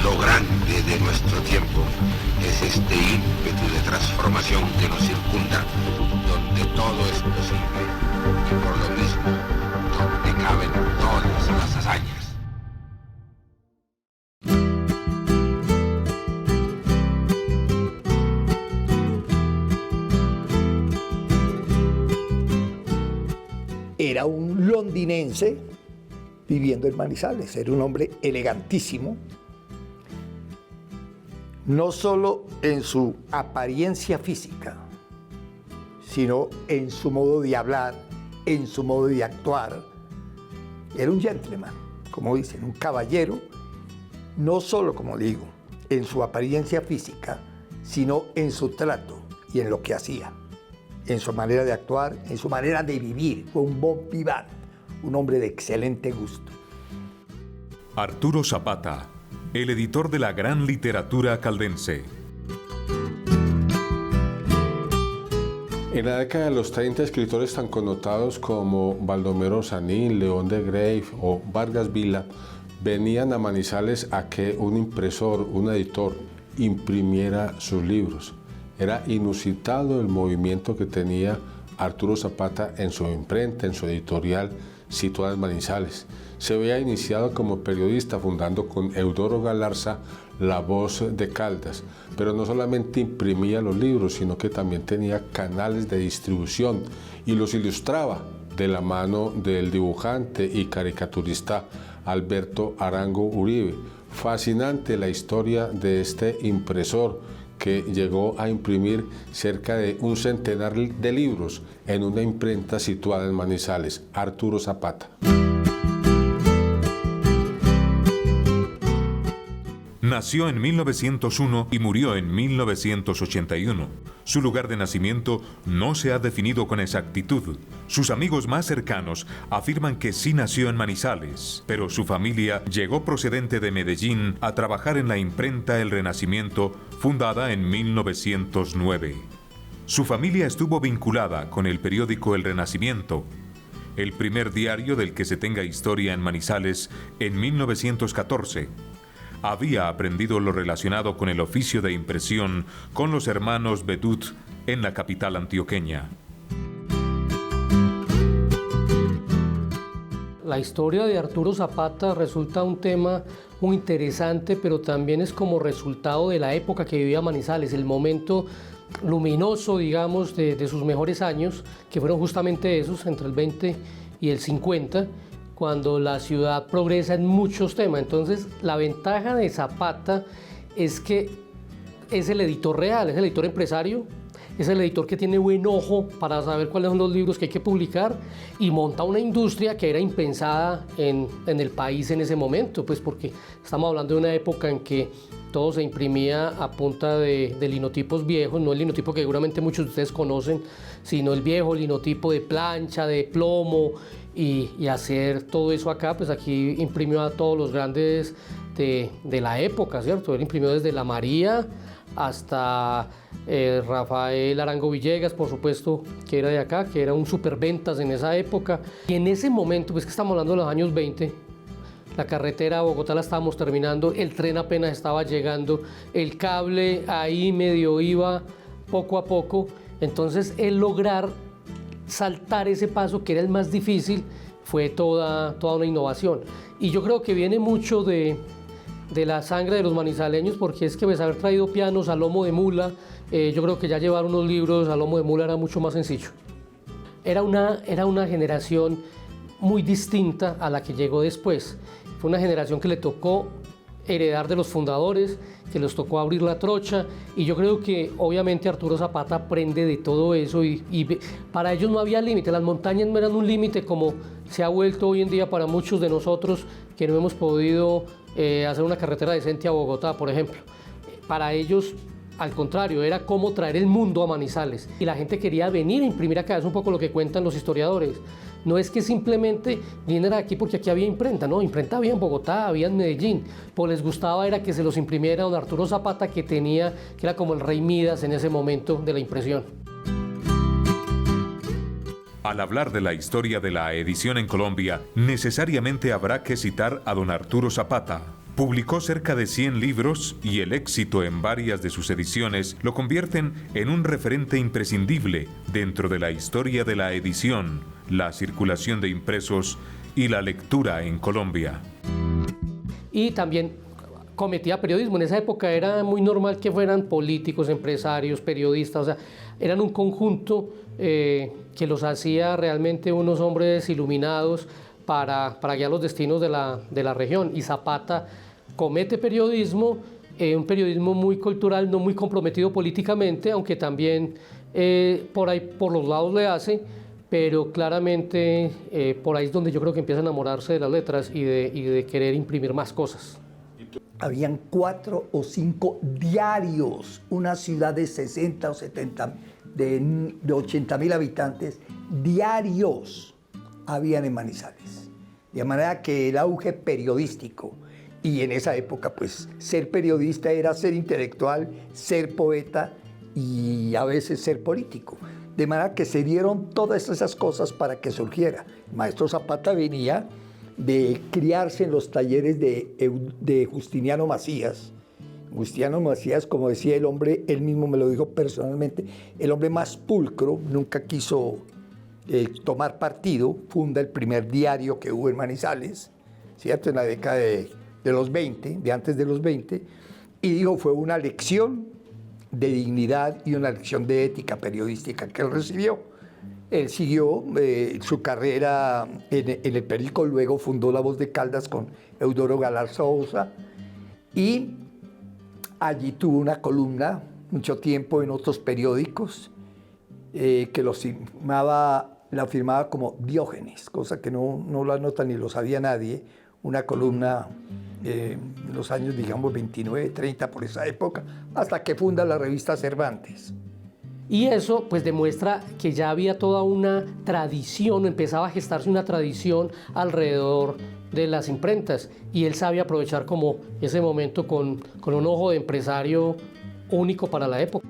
Lo grande de nuestro tiempo es este ímpetu de transformación que nos circunda, donde todo es posible y por lo mismo donde caben todas las hazañas. Era un londinense viviendo en Manizales, era un hombre elegantísimo, no solo en su apariencia física, sino en su modo de hablar, en su modo de actuar. Era un gentleman, como dicen, un caballero, no solo, como digo, en su apariencia física, sino en su trato y en lo que hacía, en su manera de actuar, en su manera de vivir. Fue un bon vivant, un hombre de excelente gusto. Arturo Zapata, el editor de la gran literatura caldense. En la década de los 30, escritores tan connotados como Baldomero Sanín, León de Greiff o Vargas Vila venían a Manizales a que un impresor, un editor, imprimiera sus libros. Era inusitado el movimiento que tenía Arturo Zapata en su imprenta, en su editorial, situada en Manizales. Se había iniciado como periodista, fundando con Eudoro Galarza La Voz de Caldas, pero no solamente imprimía los libros, sino que también tenía canales de distribución y los ilustraba de la mano del dibujante y caricaturista Alberto Arango Uribe. Fascinante la historia de este impresor que llegó a imprimir cerca de un centenar de libros en una imprenta situada en Manizales, Arturo Zapata. Nació en 1901 y murió en 1981. Su lugar de nacimiento no se ha definido con exactitud. Sus amigos más cercanos afirman que sí nació en Manizales, pero su familia llegó procedente de Medellín a trabajar en la imprenta El Renacimiento, fundada en 1909. Su familia estuvo vinculada con el periódico El Renacimiento, el primer diario del que se tenga historia en Manizales en 1914. Había aprendido lo relacionado con el oficio de impresión con los hermanos Bedut en la capital antioqueña. La historia de Arturo Zapata resulta un tema muy interesante, pero también es como resultado de la época que vivía Manizales, el momento luminoso, digamos, de sus mejores años, que fueron justamente esos, entre el 20 y el 50, cuando la ciudad progresa en muchos temas. Entonces, la ventaja de Zapata es que es el editor real, es el editor empresario, es el editor que tiene buen ojo para saber cuáles son los libros que hay que publicar y monta una industria que era impensada en el país en ese momento, pues porque estamos hablando de una época en que todo se imprimía a punta de linotipos viejos, no el linotipo que seguramente muchos de ustedes conocen, sino el viejo linotipo de plancha, de plomo, y hacer todo eso acá. Pues aquí imprimió a todos los grandes de la época, ¿cierto? Él imprimió desde La María hasta Rafael Arango Villegas, por supuesto, que era de acá, que era un superventas en esa época. Y en ese momento, pues que estamos hablando de los años 20, la carretera a Bogotá la estábamos terminando, el tren apenas estaba llegando, el cable ahí medio iba poco a poco. Entonces, el lograr saltar ese paso, que era el más difícil, fue toda una innovación. Y yo creo que viene mucho de la sangre de los manizaleños, porque es que pues, haber traído pianos a lomo de mula, yo creo que ya llevar unos libros a lomo de mula era mucho más sencillo. Era una generación muy distinta a la que llegó después. Fue una generación que le tocó heredar de los fundadores, que les tocó abrir la trocha, y yo creo que obviamente Arturo Zapata aprende de todo eso y para ellos no había límite, las montañas no eran un límite como se ha vuelto hoy en día para muchos de nosotros que no hemos podido hacer una carretera decente a Bogotá, por ejemplo. Para ellos, al contrario, era cómo traer el mundo a Manizales, y la gente quería venir a imprimir acá. Es un poco lo que cuentan los historiadores. No es que simplemente vinieran aquí porque aquí había imprenta, no, imprenta había en Bogotá, había en Medellín, pues les gustaba era que se los imprimiera don Arturo Zapata, que era como el rey Midas en ese momento de la impresión. Al hablar de la historia de la edición en Colombia, necesariamente habrá que citar a don Arturo Zapata, Publicó cerca de 100 libros y el éxito en varias de sus ediciones lo convierten en un referente imprescindible dentro de la historia de la edición, la circulación de impresos y la lectura en Colombia. Y también cometía periodismo. En esa época era muy normal que fueran políticos, empresarios, periodistas, o sea, eran un conjunto que los hacía realmente unos hombres iluminados para guiar los destinos de la región. Y Zapata comete periodismo, un periodismo muy cultural, no muy comprometido políticamente, aunque también por ahí, por los lados le hace, pero claramente por ahí es donde yo creo que empieza a enamorarse de las letras y de querer imprimir más cosas. Habían 4 o 5 diarios, una ciudad de 60 o 70, de 80.000 habitantes, diarios habían en Manizales. De manera que el auge periodístico, y en esa época pues ser periodista era ser intelectual, ser poeta y a veces ser político. De manera que se dieron todas esas cosas para que surgiera. El maestro Zapata venía de criarse en los talleres de Justiniano Macías. Justiniano Macías, como decía el hombre, él mismo me lo dijo personalmente, el hombre más pulcro, nunca quiso tomar partido, funda el primer diario que hubo en Manizales, ¿cierto? En la década de los 20, de antes de los 20, y dijo, fue una lección de dignidad y una lección de ética periodística que él recibió. Él siguió su carrera en el periódico, luego fundó La Voz de Caldas con Eudoro Galar Sousa y allí tuvo una columna mucho tiempo en otros periódicos que la firmaba como Diógenes, cosa que no lo anota ni lo sabía nadie, una columna en los años, digamos, 29, 30, por esa época, hasta que funda la revista Cervantes. Y eso pues demuestra que ya había toda una tradición, empezaba a gestarse una tradición alrededor de las imprentas y él sabía aprovechar como ese momento con un ojo de empresario único para la época.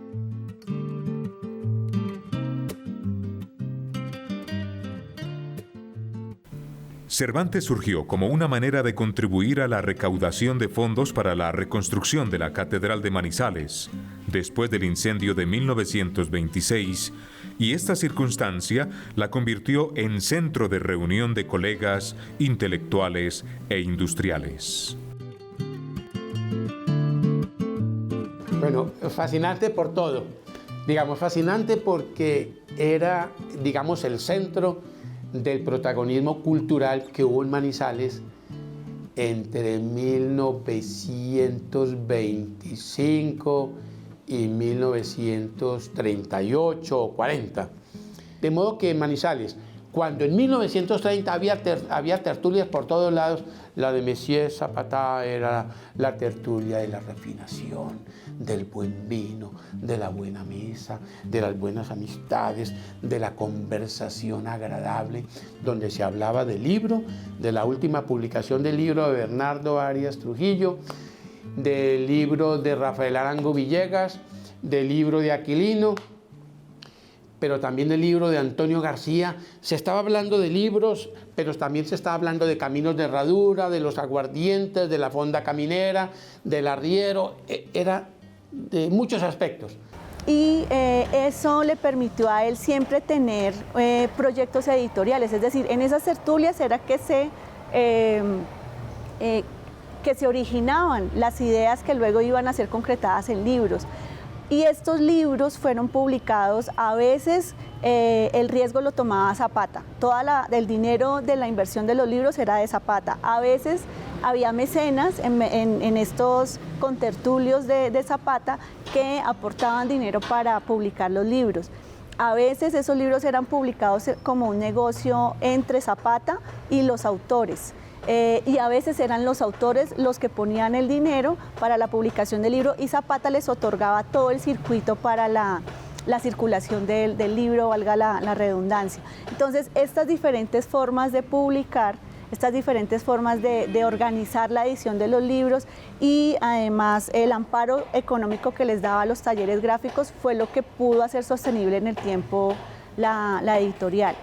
Cervantes surgió como una manera de contribuir a la recaudación de fondos para la reconstrucción de la Catedral de Manizales, después del incendio de 1926, y esta circunstancia la convirtió en centro de reunión de colegas, intelectuales e industriales. Bueno, fascinante por todo. Digamos, fascinante porque era, digamos, el centro del protagonismo cultural que hubo en Manizales entre 1925 y 1938 o 40. De modo que en Manizales, cuando en 1930 había tertulias por todos lados, la de Messier Zapata era la tertulia de la refinación, del buen vino, de la buena mesa, de las buenas amistades, de la conversación agradable, donde se hablaba del libro, de la última publicación del libro de Bernardo Arias Trujillo, del libro de Rafael Arango Villegas, del libro de Aquilino, pero también del libro de Antonio García. Se estaba hablando de libros, pero también se estaba hablando de caminos de herradura, de los aguardientes, de la fonda caminera, del arriero, era de muchos aspectos. Y eso le permitió a él siempre tener proyectos editoriales, es decir, en esas tertulias era que se originaban las ideas que luego iban a ser concretadas en libros. Y estos libros fueron publicados, a veces el riesgo lo tomaba Zapata, el dinero de la inversión de los libros era de Zapata, a veces había mecenas en estos contertulios de Zapata que aportaban dinero para publicar los libros. A veces esos libros eran publicados como un negocio entre Zapata y los autores. Y a veces eran los autores los que ponían el dinero para la publicación del libro y Zapata les otorgaba todo el circuito para la circulación del libro, valga la redundancia. Entonces, estas diferentes formas de publicar, estas diferentes formas de organizar la edición de los libros y además el amparo económico que les daba a los talleres gráficos fue lo que pudo hacer sostenible en el tiempo la editorial.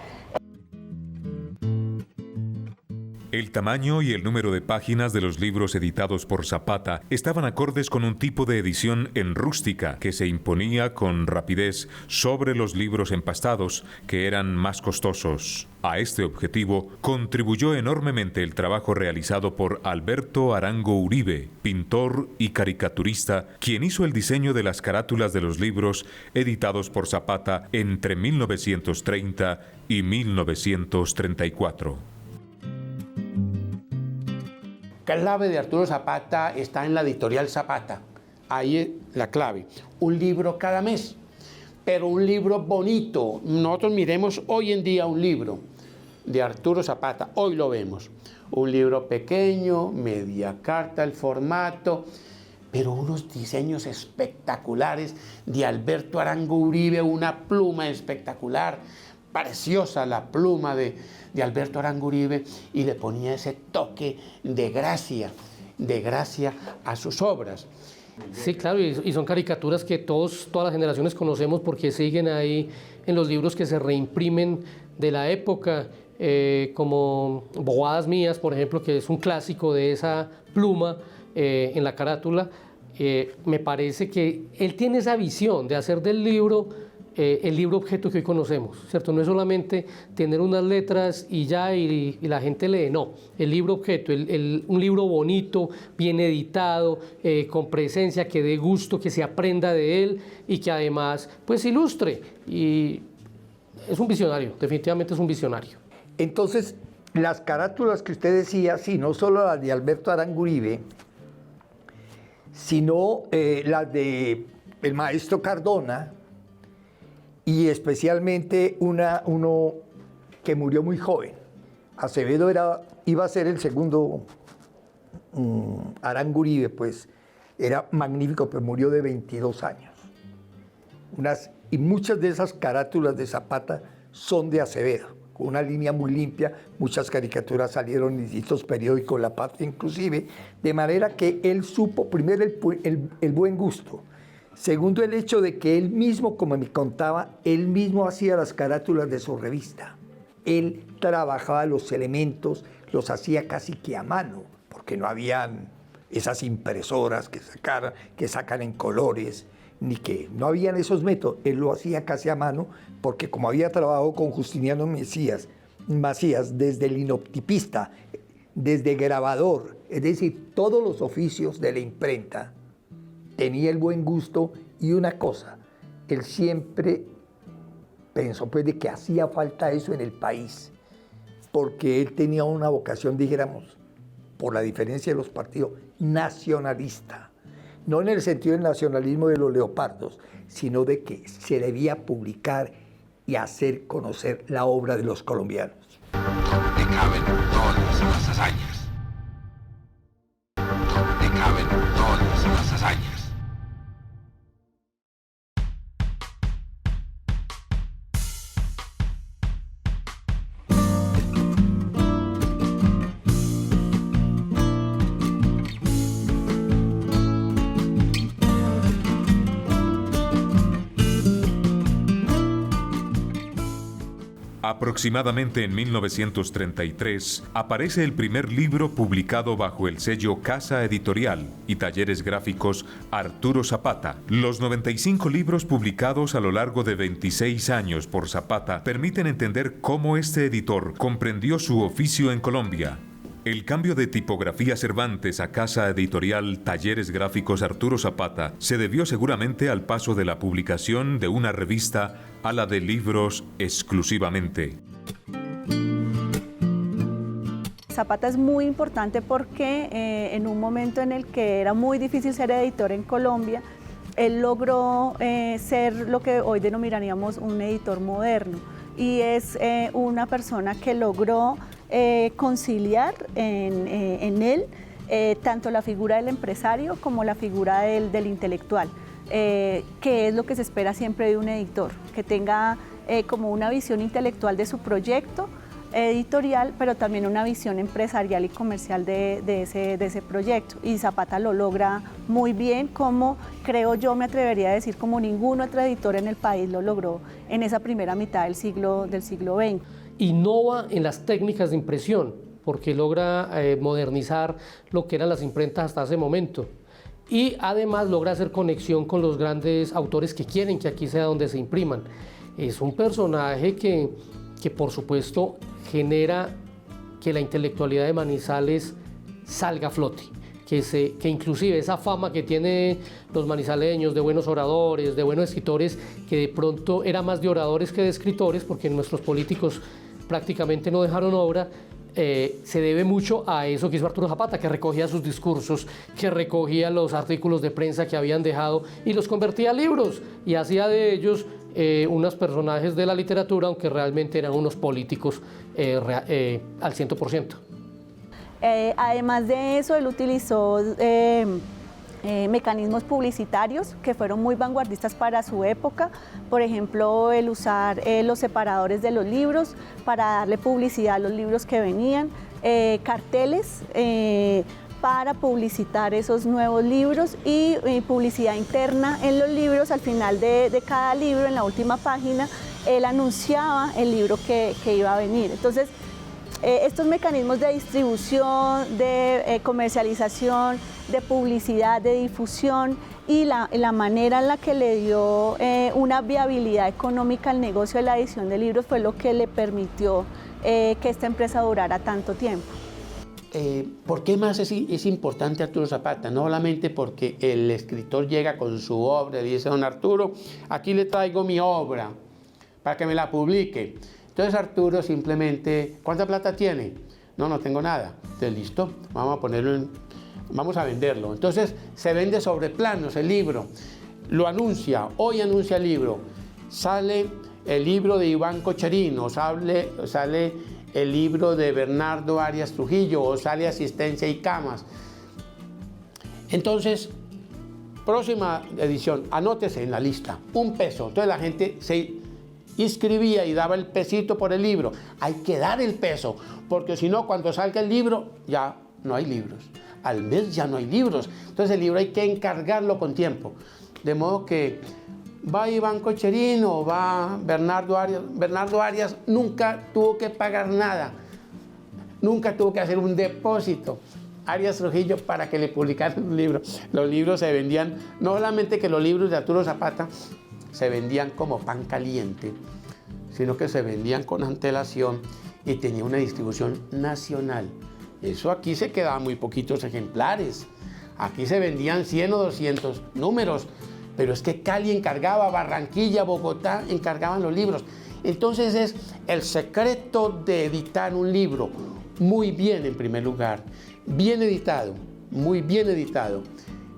El tamaño y el número de páginas de los libros editados por Zapata estaban acordes con un tipo de edición en rústica que se imponía con rapidez sobre los libros empastados, que eran más costosos. A este objetivo contribuyó enormemente el trabajo realizado por Alberto Arango Uribe, pintor y caricaturista, quien hizo el diseño de las carátulas de los libros editados por Zapata entre 1930 y 1934. Clave de Arturo Zapata está en la editorial Zapata. Ahí es la clave. Un libro cada mes, pero un libro bonito. Nosotros miremos hoy en día un libro de Arturo Zapata, hoy lo vemos. Un libro pequeño, media carta el formato, pero unos diseños espectaculares de Alberto Arango Uribe, una pluma espectacular, preciosa la pluma de Alberto Arango Uribe, y le ponía ese toque de gracia a sus obras. Sí, claro, y son caricaturas que todas las generaciones conocemos porque siguen ahí en los libros que se reimprimen de la época, como Bobadas Mías, por ejemplo, que es un clásico de esa pluma en la carátula. Me parece que él tiene esa visión de hacer del libro el libro objeto que hoy conocemos, ¿cierto? No es solamente tener unas letras y ya y la gente lee, no. El libro objeto, un libro bonito, bien editado, con presencia, que dé gusto, que se aprenda de él y que además pues ilustre. Y es un visionario, definitivamente es un visionario. Entonces, las carátulas que usted decía, sí, no solo las de Alberto Arango Uribe, sino las de el maestro Cardona, y especialmente uno que murió muy joven. Acevedo iba a ser el segundo Arango Uribe, pues era magnífico, pero murió de 22 años. Y muchas de esas carátulas de Zapata son de Acevedo, con una línea muy limpia. Muchas caricaturas salieron en distintos periódicos, La Patria inclusive, de manera que él supo, primero, el buen gusto. Segundo, el hecho de que él mismo, como me contaba, él mismo hacía las carátulas de su revista. Él trabajaba los elementos, los hacía casi que a mano, porque no habían esas impresoras que sacan en colores, ni que no habían esos métodos. Él lo hacía casi a mano, porque como había trabajado con Justiniano Macías, desde linotipista, desde grabador, es decir, todos los oficios de la imprenta, tenía el buen gusto. Y una cosa, él siempre pensó pues de que hacía falta eso en el país, porque él tenía una vocación, dijéramos, por la diferencia de los partidos, nacionalista. No en el sentido del nacionalismo de los leopardos, sino de que se debía publicar y hacer conocer la obra de los colombianos. Donde caben todas las hazañas. Donde caben todas las hazañas. Aproximadamente en 1933 aparece el primer libro publicado bajo el sello Casa Editorial y Talleres Gráficos Arturo Zapata. Los 95 libros publicados a lo largo de 26 años por Zapata permiten entender cómo este editor comprendió su oficio en Colombia. El cambio de tipografía Cervantes a Casa Editorial Talleres Gráficos Arturo Zapata se debió seguramente al paso de la publicación de una revista a la de libros exclusivamente. Zapata es muy importante porque en un momento en el que era muy difícil ser editor en Colombia, él logró ser lo que hoy denominaríamos un editor moderno, y es una persona que logró conciliar en él tanto la figura del empresario como la figura del intelectual, que es lo que se espera siempre de un editor, que tenga como una visión intelectual de su proyecto editorial, pero también una visión empresarial y comercial de ese proyecto. Y Zapata lo logra muy bien, como creo yo, me atrevería a decir, como ningún otro editor en el país lo logró en esa primera mitad del siglo XX. Innova en las técnicas de impresión. porque logra modernizar lo que eran las imprentas hasta ese momento. Y además logra hacer conexión con los grandes autores que quieren que aquí sea donde se impriman. Es un personaje que por supuesto genera que la intelectualidad de Manizales salga a flote, que inclusive esa fama que tienen los manizaleños de buenos oradores, de buenos escritores, que de pronto era más de oradores que de escritores, porque nuestros políticos prácticamente no dejaron obra, se debe mucho a eso que hizo Arturo Zapata, que recogía sus discursos, que recogía los artículos de prensa que habían dejado y los convertía en libros y hacía de ellos unos personajes de la literatura, aunque realmente eran unos políticos al 100%. Además de eso, él utilizó mecanismos publicitarios que fueron muy vanguardistas para su época, por ejemplo, el usar los separadores de los libros para darle publicidad a los libros que venían, carteles para publicitar esos nuevos libros y publicidad interna en los libros. Al final de cada libro, en la última página, él anunciaba el libro que iba a venir. Entonces, estos mecanismos de distribución, de comercialización, de publicidad, de difusión y la manera en la que le dio una viabilidad económica al negocio de la edición de libros fue lo que le permitió que esta empresa durara tanto tiempo. ¿Por qué más es importante Arturo Zapata? No solamente porque el escritor llega con su obra y dice: don Arturo, aquí le traigo mi obra para que me la publique. Entonces Arturo simplemente, ¿cuánta plata tiene? No tengo nada. Entonces, listo, vamos a venderlo. Entonces se vende sobre planos el libro, lo anuncia, hoy anuncia el libro, sale el libro de Iván Cocherino, sale el libro de Bernardo Arias Trujillo, o sale Asistencia y Camas. Entonces, próxima edición, anótese en la lista, $1. Entonces la gente se inscribía y daba el pesito por el libro. Hay que dar el peso, porque si no, cuando salga el libro, ya no hay libros. Al mes ya no hay libros. Entonces el libro hay que encargarlo con tiempo. De modo que va Iván Cocherino, va Bernardo Arias. Bernardo Arias nunca tuvo que pagar nada. Nunca tuvo que hacer un depósito. Arias Trujillo para que le publicaran un libro. Los libros se vendían, no solamente que los libros de Arturo Zapata se vendían como pan caliente, sino que se vendían con antelación y tenía una distribución nacional. Eso aquí se quedaban muy poquitos ejemplares. Aquí se vendían 100 o 200 números, pero es que Cali encargaba, Barranquilla, Bogotá encargaban los libros. Entonces es el secreto de editar un libro muy bien, en primer lugar, bien editado, muy bien editado,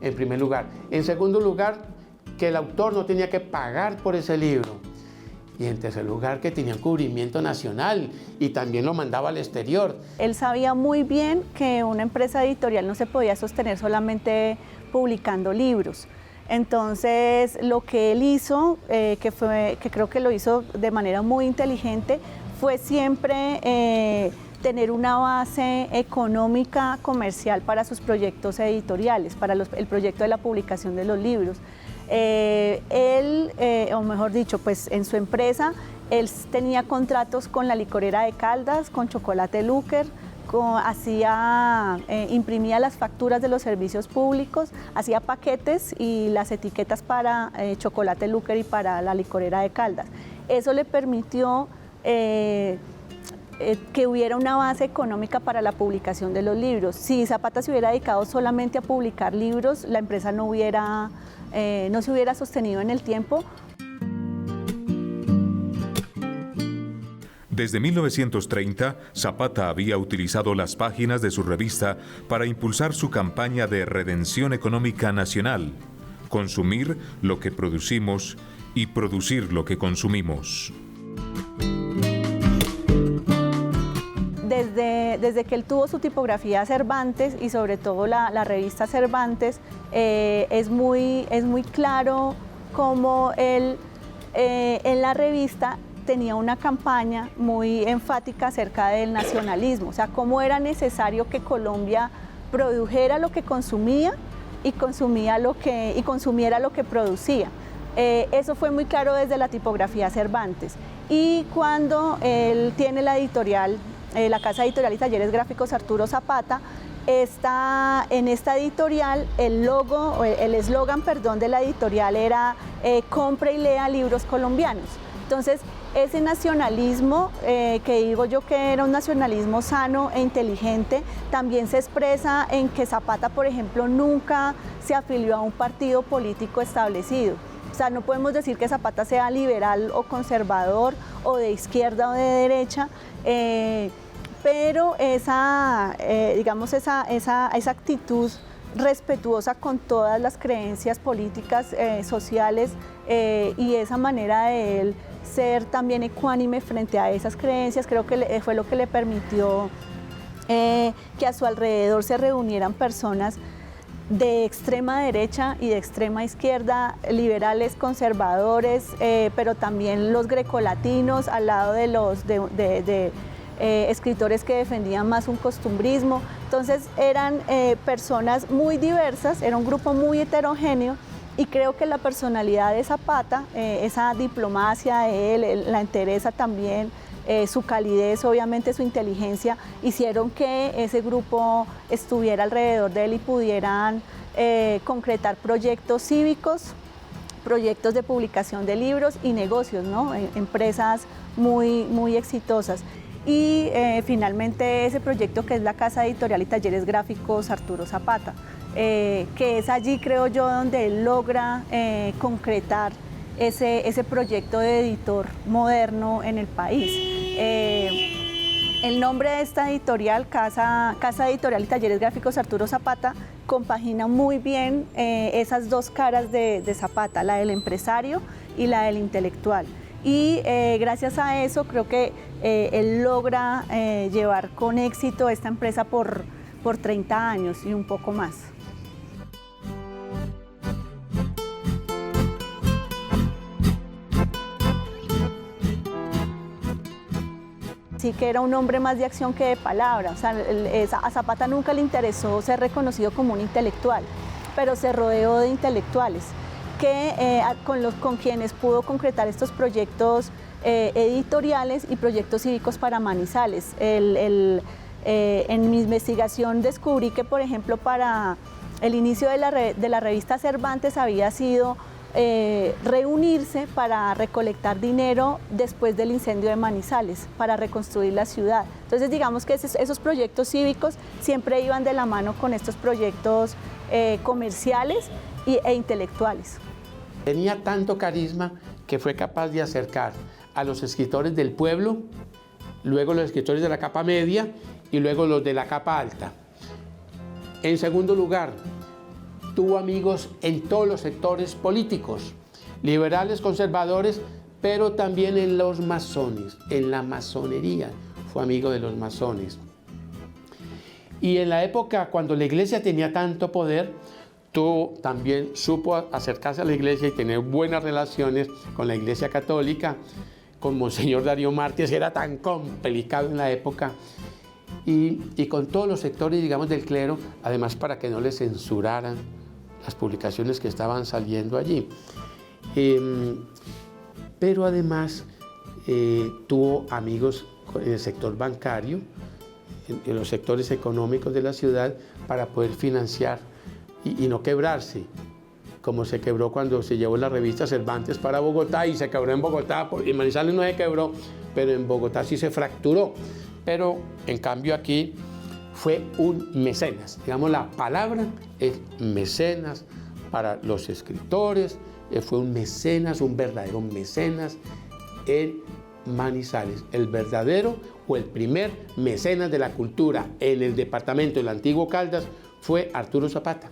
en primer lugar. En segundo lugar, que el autor no tenía que pagar por ese libro. Y en tercer lugar, que tenía cubrimiento nacional y también lo mandaba al exterior. Él sabía muy bien que una empresa editorial no se podía sostener solamente publicando libros. Entonces, lo que él hizo, que creo que lo hizo de manera muy inteligente, fue siempre tener una base económica, comercial para sus proyectos editoriales, para el proyecto de la publicación de los libros. Él, o mejor dicho, pues en su empresa, él tenía contratos con la licorera de Caldas, con Chocolate Lucker, imprimía las facturas de los servicios públicos, hacía paquetes y las etiquetas para Chocolate Lucker y para la licorera de Caldas. Eso le permitió que hubiera una base económica para la publicación de los libros. Si Zapata se hubiera dedicado solamente a publicar libros, la empresa no se hubiera sostenido en el tiempo. Desde 1930, Zapata había utilizado las páginas de su revista para impulsar su campaña de redención económica nacional, consumir lo que producimos y producir lo que consumimos. Desde que él tuvo su tipografía Cervantes y sobre todo la revista Cervantes, es muy claro cómo él en la revista tenía una campaña muy enfática acerca del nacionalismo, o sea, cómo era necesario que Colombia produjera lo que consumía y consumiera lo que producía. Eso fue muy claro desde la tipografía Cervantes. Y cuando él tiene la editorial la Casa Editorial y Talleres Gráficos Arturo Zapata. En esta editorial, el eslogan de la editorial era compre y lea libros colombianos. Entonces, ese nacionalismo, que digo yo que era un nacionalismo sano e inteligente, también se expresa en que Zapata, por ejemplo, nunca se afilió a un partido político establecido. O sea, no podemos decir que Zapata sea liberal o conservador o de izquierda o de derecha, pero esa actitud respetuosa con todas las creencias políticas, sociales, y esa manera de él ser también ecuánime frente a esas creencias, creo que fue lo que le permitió que a su alrededor se reunieran personas de extrema derecha y de extrema izquierda, liberales, conservadores, pero también los grecolatinos al lado de los escritores que defendían más un costumbrismo. Entonces eran personas muy diversas, era un grupo muy heterogéneo, y creo que la personalidad de Zapata, esa diplomacia de él, la entereza también, su calidez, obviamente su inteligencia, hicieron que ese grupo estuviera alrededor de él y pudieran concretar proyectos cívicos, proyectos de publicación de libros y negocios, ¿no? Empresas muy, muy exitosas. Y finalmente ese proyecto que es la Casa Editorial y Talleres Gráficos Arturo Zapata, que es allí, creo yo, donde él logra concretar ese proyecto de editor moderno en el país. El nombre de esta editorial, Casa Editorial y Talleres Gráficos Arturo Zapata, compagina muy bien esas dos caras de Zapata, la del empresario y la del intelectual. Y gracias a eso creo que él logra llevar con éxito esta empresa por 30 años y un poco más. Sí que era un hombre más de acción que de palabra. O sea, a Zapata nunca le interesó ser reconocido como un intelectual, pero se rodeó de intelectuales con quienes pudo concretar estos proyectos editoriales y proyectos cívicos para Manizales. En mi investigación descubrí que, por ejemplo, para el inicio de la revista Cervantes había sido reunirse para recolectar dinero después del incendio de Manizales, para reconstruir la ciudad. Entonces, digamos que esos proyectos cívicos siempre iban de la mano con estos proyectos comerciales e intelectuales. Tenía tanto carisma que fue capaz de acercar a los escritores del pueblo, luego los escritores de la capa media y luego los de la capa alta. En segundo lugar, tuvo amigos en todos los sectores políticos, liberales, conservadores, pero también en los masones, en la masonería, fue amigo de los masones. Y en la época cuando la iglesia tenía tanto poder, también supo acercarse a la iglesia y tener buenas relaciones con la iglesia católica, con Monseñor Darío Márquez, que era tan complicado en la época, y con todos los sectores, digamos, del clero, además para que no le censuraran las publicaciones que estaban saliendo allí. Pero además tuvo amigos en el sector bancario, en los sectores económicos de la ciudad, para poder financiar y no quebrarse, como se quebró cuando se llevó la revista Cervantes para Bogotá y se quebró en Bogotá, en Manizales no se quebró, pero en Bogotá sí se fracturó. Pero en cambio aquí fue un mecenas, digamos, la palabra es mecenas para los escritores, fue un mecenas, un verdadero mecenas en Manizales, el verdadero o el primer mecenas de la cultura en el departamento del Antiguo Caldas fue Arturo Zapata.